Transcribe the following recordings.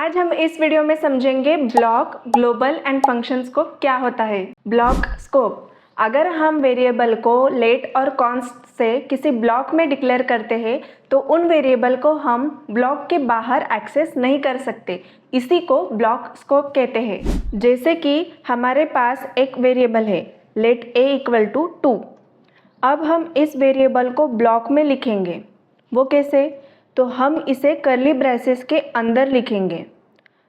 आज हम इस वीडियो में समझेंगे block, global and function scope क्या होता है। ब्लॉक स्कोप, अगर हम वेरिएबल को लेट और कॉन्स्ट से किसी ब्लॉक में डिक्लेयर करते हैं तो उन वेरिएबल को हम ब्लॉक के बाहर एक्सेस नहीं कर सकते, इसी को ब्लॉक स्कोप कहते हैं। जैसे कि हमारे पास एक वेरिएबल है लेट a इक्वल टू 2। अब हम इस वेरिएबल को ब्लॉक में लिखेंगे। वो कैसे? तो हम इसे कर्ली ब्रेसेस के अंदर लिखेंगे।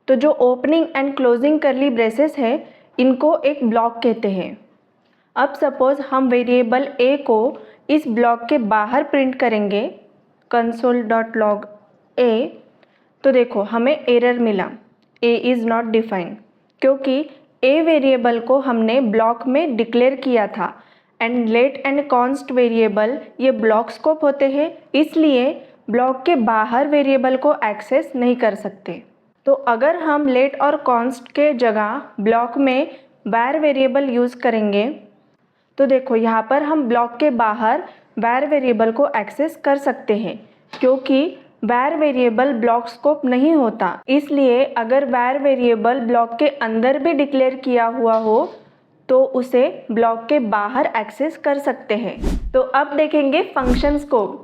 तो जो opening and closing curly braces है इनको एक ब्लॉक कहते हैं। अब सपोज हम वेरिएबल a को इस ब्लॉक के बाहर प्रिंट करेंगे console.log a, तो देखो हमें एरर मिला a इज़ नॉट डिफाइंड, क्योंकि a वेरिएबल को हमने ब्लॉक में डिक्लेयर किया था and let and const variable ये ब्लॉक स्कोप होते हैं, इसलिए ब्लॉक के बाहर वेरिएबल को एक्सेस नहीं कर सकते। तो अगर हम लेट और कॉन्स्ट के जगह ब्लॉक में var वेरिएबल यूज़ करेंगे तो देखो यहाँ पर हम ब्लॉक के बाहर var वेरिएबल को एक्सेस कर सकते हैं, क्योंकि var वेरिएबल ब्लॉक स्कोप नहीं होता। इसलिए अगर var वेरिएबल ब्लॉक के अंदर भी डिक्लेयर किया हुआ हो तो उसे ब्लॉक के बाहर एक्सेस कर सकते हैं। तो अब देखेंगे फंक्शन स्कोप।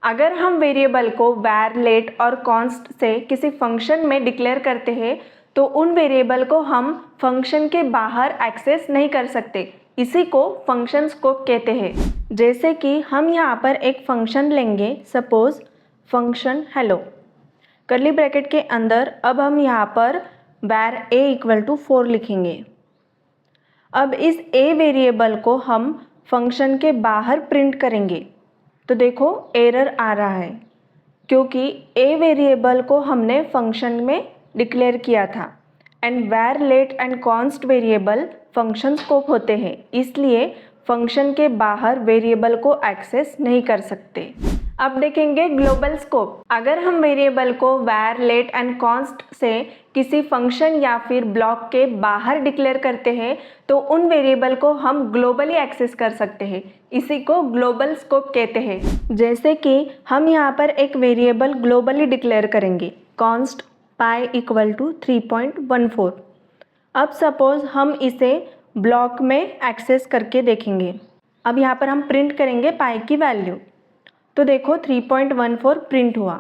अगर हम वेरिएबल को var, लेट और कॉन्स्ट से किसी फंक्शन में डिक्लेयर करते हैं तो उन वेरिएबल को हम फंक्शन के बाहर एक्सेस नहीं कर सकते, इसी को फंक्शन स्कोप कहते हैं। जैसे कि हम यहाँ पर एक फंक्शन लेंगे, suppose function hello, curly bracket के अंदर अब हम यहाँ पर var a इक्वल टू 4 लिखेंगे। अब इस a वेरिएबल को हम फंक्शन के बाहर प्रिंट करेंगे तो देखो एरर आ रहा है, क्योंकि a वेरिएबल को हमने फंक्शन में डिक्लेयर किया था and var, let and const variable function scope होते हैं, इसलिए फंक्शन के बाहर वेरिएबल को एक्सेस नहीं कर सकते। अब देखेंगे ग्लोबल स्कोप। अगर हम वेरिएबल को var, लेट एंड कॉन्स्ट से किसी फंक्शन या फिर ब्लॉक के बाहर डिक्लेयर करते हैं तो उन वेरिएबल को हम ग्लोबली एक्सेस कर सकते हैं, इसी को ग्लोबल स्कोप कहते हैं। जैसे कि हम यहाँ पर एक वेरिएबल ग्लोबली डिक्लेयर करेंगे कॉन्स्ट पाई इक्वल टू 3.14। अब सपोज हम इसे ब्लॉक में एक्सेस करके देखेंगे। अब यहाँ पर हम प्रिंट करेंगे पाई की वैल्यू, तो देखो 3.14 प्रिंट हुआ,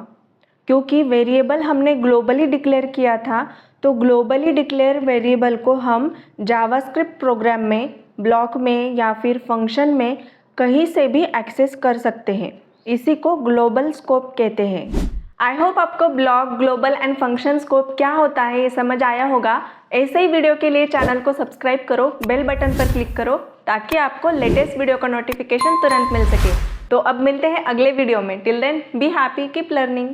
क्योंकि वेरिएबल हमने ग्लोबली डिक्लेयर किया था। तो ग्लोबली डिक्लेयर वेरिएबल को हम जावास्क्रिप्ट प्रोग्राम में, ब्लॉक में या फिर फंक्शन में कहीं से भी एक्सेस कर सकते हैं, इसी को ग्लोबल स्कोप कहते हैं। आई होप आपको block, global and function scope क्या होता है ये समझ आया होगा। ऐसे ही वीडियो के लिए चैनल को सब्सक्राइब करो, बेल बटन पर क्लिक करो ताकि आपको लेटेस्ट वीडियो का नोटिफिकेशन तुरंत मिल सके। तो अब मिलते हैं अगले वीडियो में। Till then be happy, keep learning.